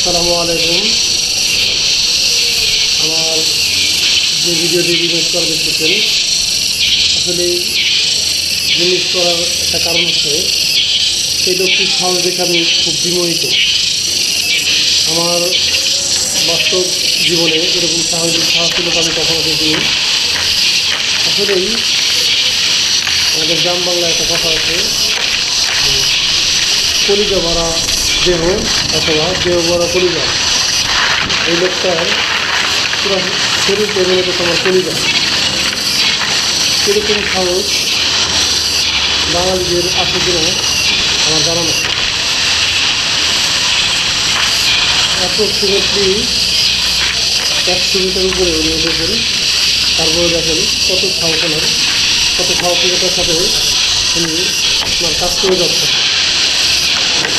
আসসালামু আলাইকুম। আমার যে ভিডিওটি রিলিজ করা দেখতেছেন, আসলে রিলিজ করার একটা কারণ হচ্ছে সেই লোকটির সাহস দেখে আমি খুব বিমোহিত। আমার বাস্তব জীবনে এরকম সাহসী লোক আমি কখনো দেখিনি। আসলেই আমাদের গ্রাম বাংলায় একটা কথা আছে, কলিজা ভরা দেহ অথবা দেহ ভরা কলিজা। এই লোকটার পুরো শরীর পেরে মতো তোমার কলিজা। সেরকম সাহস বাঙালিদের আছে কিনা আমার জানা না। অ্যাপ্রক্সিমেটলি 100 মিটার উপরে উনি উঠেছেন। তারপরে দেখেন কত সাহসিকতার সাথে উনি আপনার কাজ করে যাচ্ছেন।